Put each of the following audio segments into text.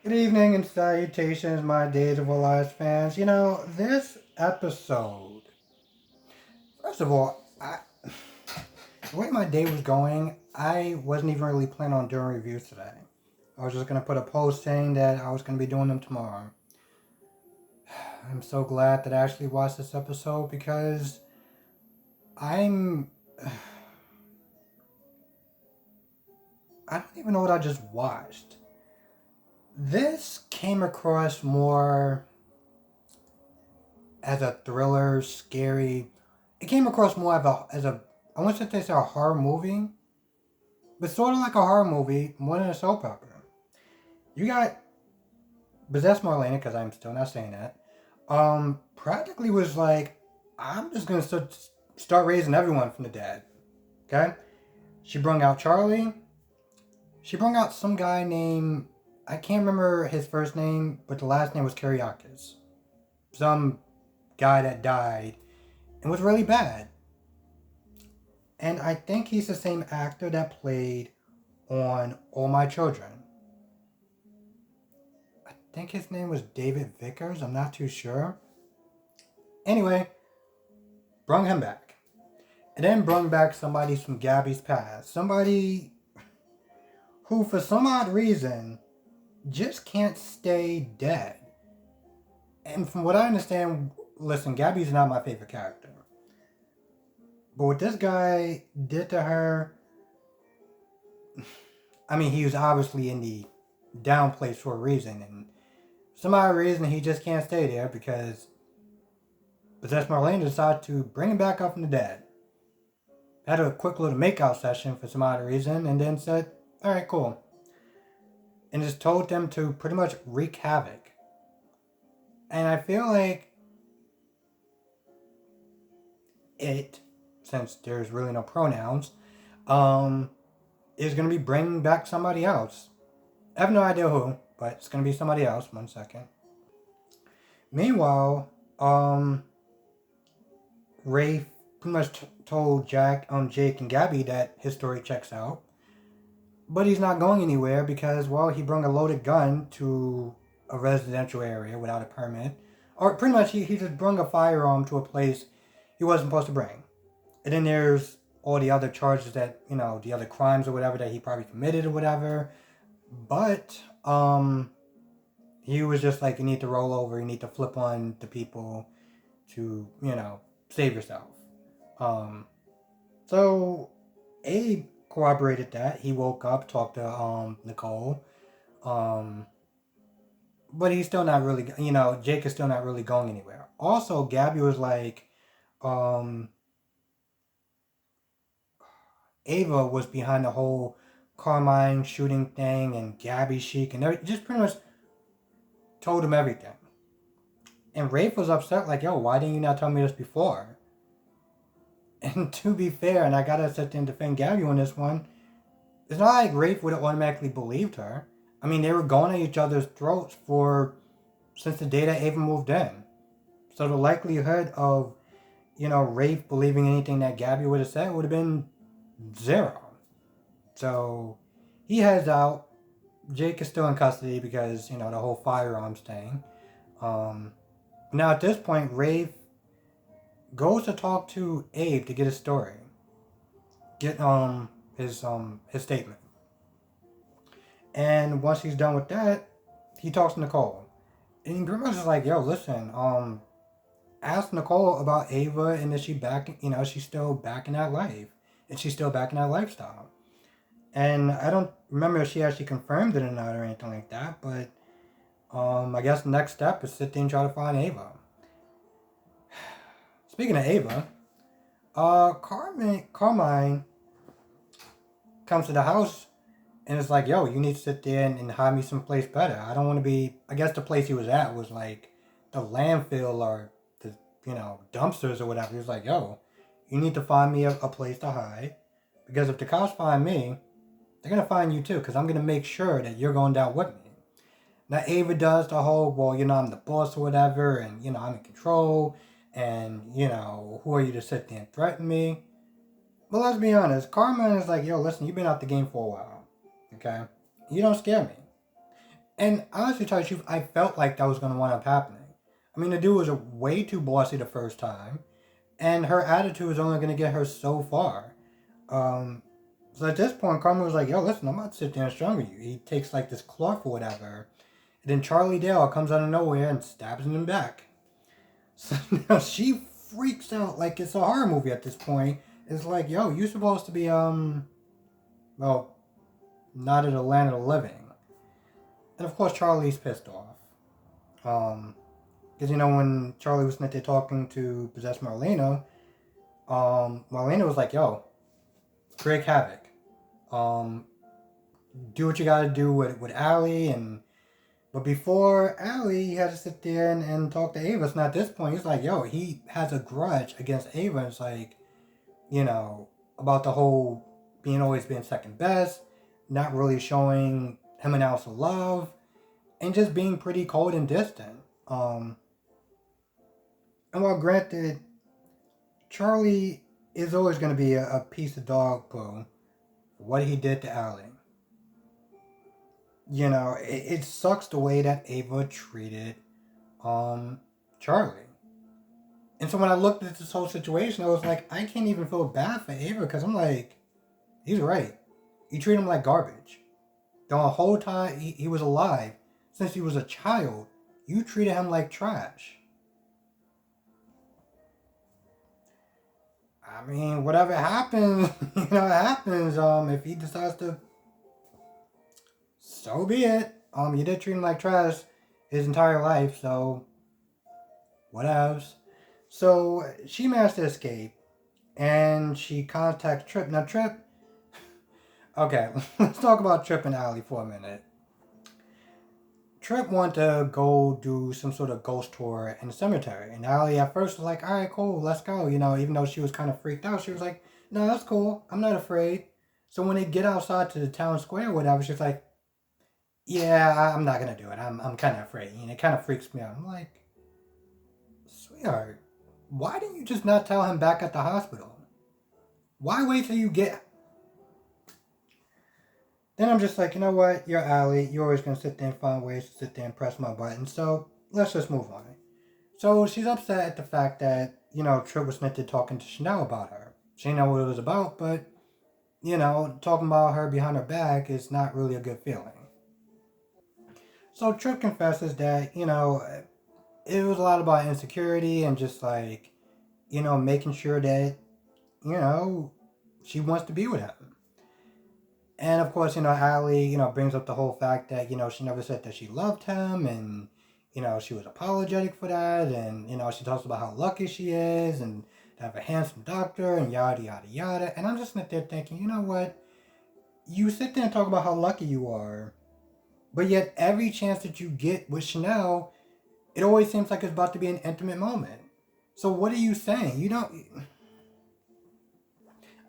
Good evening and salutations, my Days of Our Lives fans. This episode, first of all, the way my day was going, I wasn't even really planning on doing reviews today. I was just going to put a post saying that I was going to be doing them tomorrow. I'm so glad that I actually watched this episode because I'm. I don't even know what I just watched. This came across more as a thriller, scary. It came across more as a I want to say it's a horror movie, but sort of like a horror movie more than a soap opera. You got Possessed Marlena, because I'm still not saying that. Practically was like, I'm just gonna start raising everyone from the dead. Okay, she brung out Charlie. She brung out some guy named, I can't remember his first name, but the last name was Kyriakis. Some guy that died and was really bad. And I think he's the same actor that played on All My Children. I think his name was David Vickers. I'm not too sure. Anyway, brung him back. And then brung back somebody from Gabby's past. Somebody who, for some odd reason, just can't stay dead. And from what I understand, listen, Gabby's not my favorite character. But what this guy did to her, I mean, he was obviously in the down place for a reason. And for some odd reason, he just can't stay there because Possessed Marlene decided to bring him back up from the dead. Had a quick little makeout session for some odd reason, and then said, alright, cool. And just told them to pretty much wreak havoc. And I feel like it, since there's really no pronouns, is going to be bringing back somebody else. I have no idea who, but it's going to be somebody else. 1 second. Meanwhile, Rafe pretty much told Jake and Gabby that his story checks out. But he's not going anywhere because, well, he brought a loaded gun to a residential area without a permit. Or pretty much he just brought a firearm to a place he wasn't supposed to bring. And then there's all the other charges that, the other crimes or whatever that he probably committed or whatever. But, he was just like, you need to roll over, you need to flip on the people to, save yourself. So Abe corroborated that. He woke up, talked to Nicole. But he's still not really, Jake is still not really going anywhere. Also, Gabby was like, um, Ava was behind the whole Carmine shooting thing and Gabby chic and just pretty much told him everything. And Rafe was upset, like, yo, why didn't you not tell me this before? And to be fair, and I gotta sit there and defend Gabby on this one, it's not like Rafe would have automatically believed her. I mean, they were going at each other's throats since the day that Ava moved in. So the likelihood of, Rafe believing anything that Gabby would have said would have been zero. So he heads out. Jake is still in custody because, the whole firearms thing. Now at this point, Rafe goes to talk to Abe to get his story. Get his statement. And once he's done with that, he talks to Nicole. And he pretty much is like, yo, listen, ask Nicole about Ava and is she back, she's still back in that life. And she's still back in that lifestyle. And I don't remember if she actually confirmed it or not or anything like that, but I guess the next step is sit there and try to find Ava. Speaking of Ava, Carmine comes to the house and it's like, yo, you need to sit there and hide me someplace better. I don't want to be. I guess the place he was at was like the landfill or the, dumpsters or whatever. He was like, yo, you need to find me a place to hide. Because if the cops find me, they're going to find you too. Because I'm going to make sure that you're going down with me. Now, Ava does the whole, well, I'm the boss or whatever. And, I'm in control. And, who are you to sit there and threaten me? But let's be honest. Carmen is like, yo, listen, you've been out the game for a while. Okay? You don't scare me. And honestly, to tell you the truth, I felt like that was going to wind up happening. I mean, the dude was way too bossy the first time, and her attitude was only going to get her so far. Um, so at this point, Carmen was like, yo, listen, I'm about to sit there and strangle you. He takes like this cloth or whatever. And then Charlie Dale comes out of nowhere and stabs him in the back. So now she freaks out like it's a horror movie at this point. It's like, yo, you're supposed to be, well, not in the land of the living. And of course, Charlie's pissed off. Because, when Charlie was there talking to possess Marlena, Marlena was like, yo, create havoc. Do what you gotta do with Allie, but before Allie, he had to sit there and talk to Ava. So at this point, he's like, yo, he has a grudge against Ava. It's like, about the whole always being second best, not really showing him an ounce of love, and just being pretty cold and distant. And while granted, Charlie is always going to be a piece of dog poo for what he did to Allie. It sucks the way that Ava treated Charlie. And so when I looked at this whole situation, I was like, I can't even feel bad for Ava because I'm like, he's right. You treat him like garbage. The whole time he was alive, since he was a child, you treated him like trash. I mean, whatever happens, it happens. If he decides to, so be it. You did treat him like trash his entire life, so whatevs. So she managed to escape, and she contacts Trip. Now Trip, okay, let's talk about Trip and Allie for a minute. Trip wanted to go do some sort of ghost tour in the cemetery. And Allie at first was like, all right, cool, let's go. Even though she was kind of freaked out, she was like, no, that's cool. I'm not afraid. So when they get outside to the town square or whatever, she's like, yeah, I'm not going to do it. I'm kind of afraid. It kind of freaks me out. I'm like, sweetheart, why didn't you just not tell him back at the hospital? Why wait till you get... Then I'm just like, you know what? You're Allie. You're always going to sit there and find ways to sit there and press my button. So let's just move on. So she's upset at the fact that, Trip was meant to talking to Chanel about her. She didn't know what it was about, but, talking about her behind her back is not really a good feeling. So Trip confesses that, it was a lot about insecurity and just like, making sure that, she wants to be with him. And of course, Allie, brings up the whole fact that, she never said that she loved him and, she was apologetic for that. And, she talks about how lucky she is and to have a handsome doctor and yada, yada, yada. And I'm just sitting there thinking, you know what? You sit there and talk about how lucky you are, but yet every chance that you get with Chanel, it always seems like it's about to be an intimate moment. So what are you saying? You don't...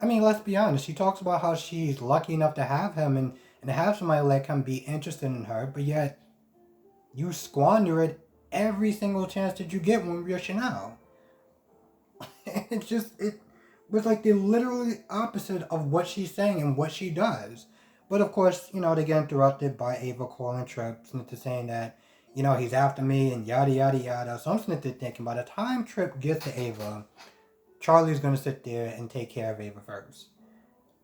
I mean, let's be honest. She talks about how she's lucky enough to have him and to have somebody like him be interested in her, but yet you squander it every single chance that you get when you're Chanel. It was like the literally opposite of what she's saying and what she does. But of course, they get interrupted by Ava calling Trip, Snitty saying that, he's after me and yada, yada, yada. So I'm Snitty thinking by the time Trip gets to Ava, Charlie's going to sit there and take care of Ava first.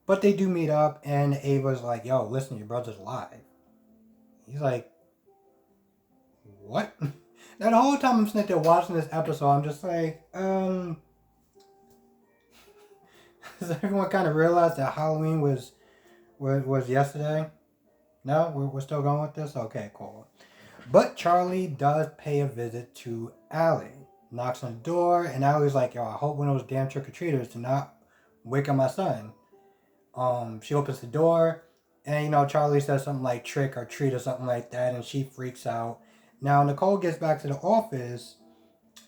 But they do meet up, and Ava's like, yo, listen, your brother's alive. He's like, what? Now, the whole time I'm sitting there watching this episode, I'm just like, does everyone kind of realize that Halloween was yesterday? No? We're still going with this? Okay, cool. But Charlie does pay a visit to Allie. Knocks on the door, and Allie's like, yo, I hope one of those damn trick-or-treaters do not wake up my son. She opens the door, and, Charlie says something like trick or treat or something like that, and she freaks out. Now, Nicole gets back to the office,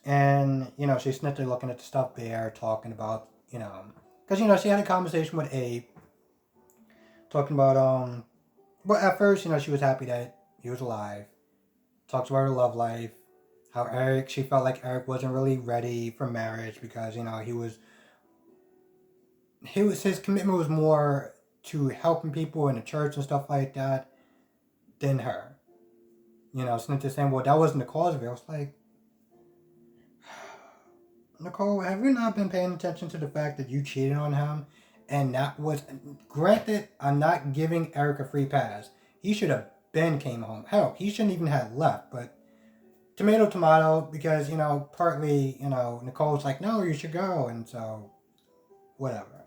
and, she's sniffing, looking at the stuffed bear, talking about, because, she had a conversation with Abe, talking about, well, at first, she was happy that he was alive. Talks about her love life. How she felt like Eric wasn't really ready for marriage because, his commitment was more to helping people in the church and stuff like that than her. You know, Cynthia saying, well, that wasn't the cause of it. I was like, Nicole, have you not been paying attention to the fact that you cheated on him? And that was, granted, I'm not giving Eric a free pass. He should have been came home. Hell, he shouldn't even have left. But tomato, tomato, because, you know, partly, you know, Nicole's like, no, you should go. And so, whatever.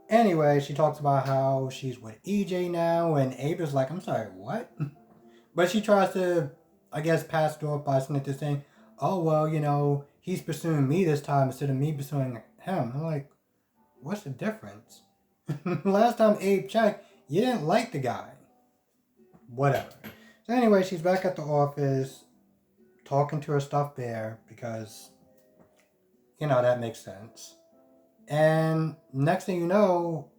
Anyway, she talks about how she's with EJ now. And Ava's like, I'm sorry, what? But she tries to, I guess, pass it off by Cynthia saying, oh, well, you know, he's pursuing me this time instead of me pursuing him. I'm like, what's the difference? Last time Abe checked, you didn't like the guy. Whatever. So anyway, she's back at the office talking to her stuffed bear because, you know, that makes sense. And next thing you know,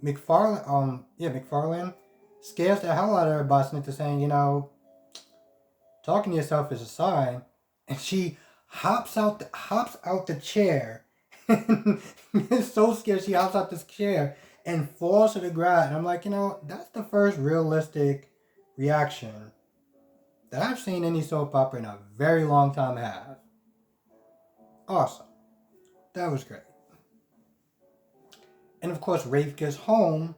McFarlane scares the hell out of her by Cynthia saying, you know, talking to yourself is a sign. And she hops out the chair. Is so scared she hops out this chair and falls to the ground. And I'm like, you know, that's the first realistic reaction that I've seen any soap opera in a very long time have. Awesome. That was great. And of course, Rafe gets home,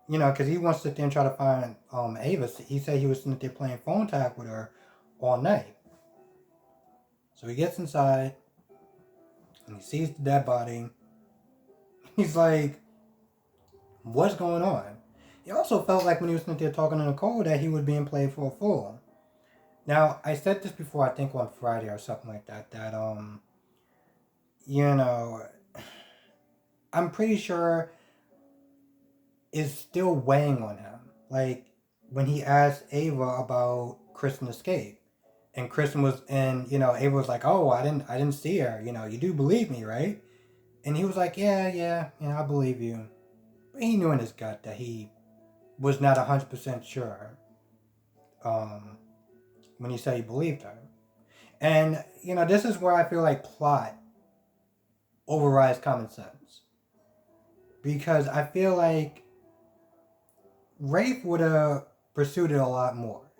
you know, because he wants to sit there and try to find Ava. He said he was sitting there playing phone tag with her all night. So he gets inside and he sees the dead body. He's like, what's going on? He also felt like when he was sitting there talking to Nicole that he was being played for a fool. Now, I said this before, I think on Friday or something like that, that, you know, I'm pretty sure is still weighing on him. Like, when he asked Ava about Kristen escape, and Kristen was, and, you know, Ava was like, oh, I didn't see her, you know, you do believe me, right? And he was like, yeah, I believe you. But he knew in his gut that he was not 100% sure when he said he believed her. And, you know, this is where I feel like plot overrides common sense. Because I feel like Rafe would have pursued it a lot more.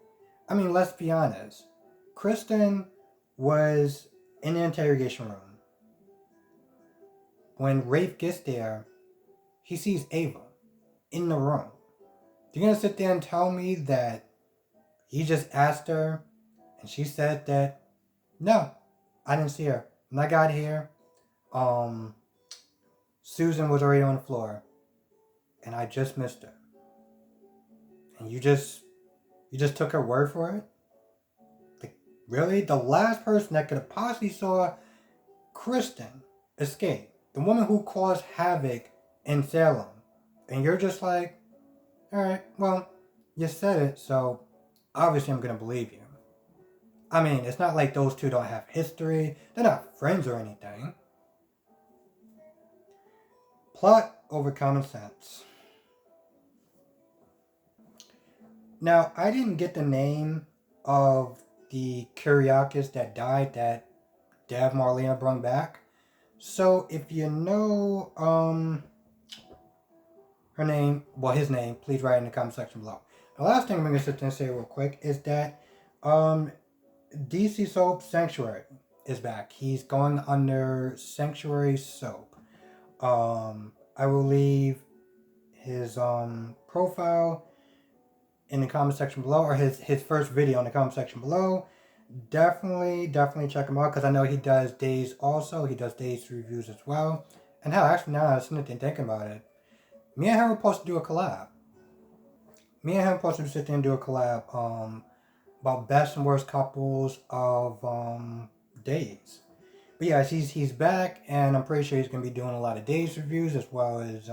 I mean, let's be honest. Kristen was in the interrogation room. When Rafe gets there, he sees Ava in the room. You're going to sit there and tell me that he just asked her and she said that, no, I didn't see her. When I got here, Susan was already on the floor and I just missed her. And you just took her word for it? Like, really? The last person that could have possibly saw Kristen escape, the woman who caused havoc in Salem, and you're just like, alright, well, you said it, so obviously I'm gonna believe you. I mean, it's not like those two don't have history. They're not friends or anything. Plot over common sense. Now, I didn't get the name of the Kyriakis that died that Dav Marlena brought back. So if you know her name, well, his name, please write in the comment section below. The last thing I'm going to sit there and say real quick is that DC Soap Sanctuary is back. He's going under Sanctuary Soap. I will leave his profile in the comment section below, or his first video in the comment section below. Definitely check him out, because I know he does Days also. He does Days reviews as well. And hell, actually, now I'm sitting there thinking about it, me and him were supposed to do a collab. Me and him were supposed to sit there and do a collab about best and worst couples of Days. But yeah, he's back, and I'm pretty sure he's going to be doing a lot of Days reviews as well as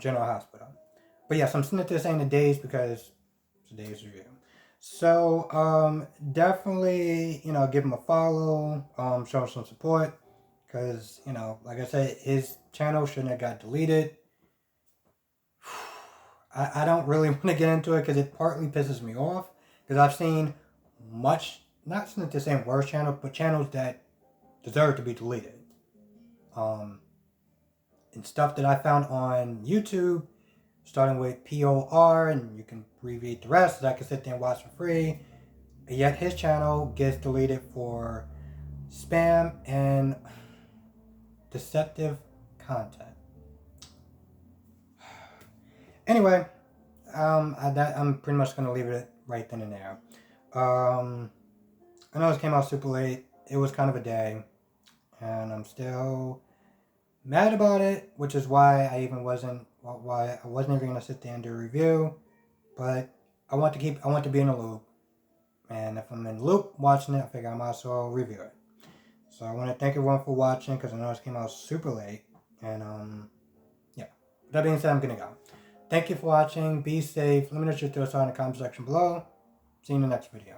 General Hospital. But yes, I'm sitting there saying the Days because it's a Days review. So definitely, you know, give him a follow, show him some support, because, you know, like I said, his channel shouldn't have got deleted. I don't really want to get into it because it partly pisses me off, because I've seen much, not the same worst channel, but channels that deserve to be deleted. And stuff that I found on YouTube starting with POR, and you can abbreviate the rest so I can sit there and watch for free. Yet his channel gets deleted for spam and deceptive content. Anyway, I'm pretty much gonna leave it right then and there. I know this came out super late. It was kind of a day, and I'm still mad about it, which is why I wasn't even gonna sit there and do a review. But I want to be in a loop, and if I'm in a loop watching it, I figure I might as well review it. So I want to thank everyone for watching, because I know this came out super late, and yeah. With that being said, I'm gonna go. Thank you for watching. Be safe. Let me know what your thoughts are in the comment section below. See you in the next video.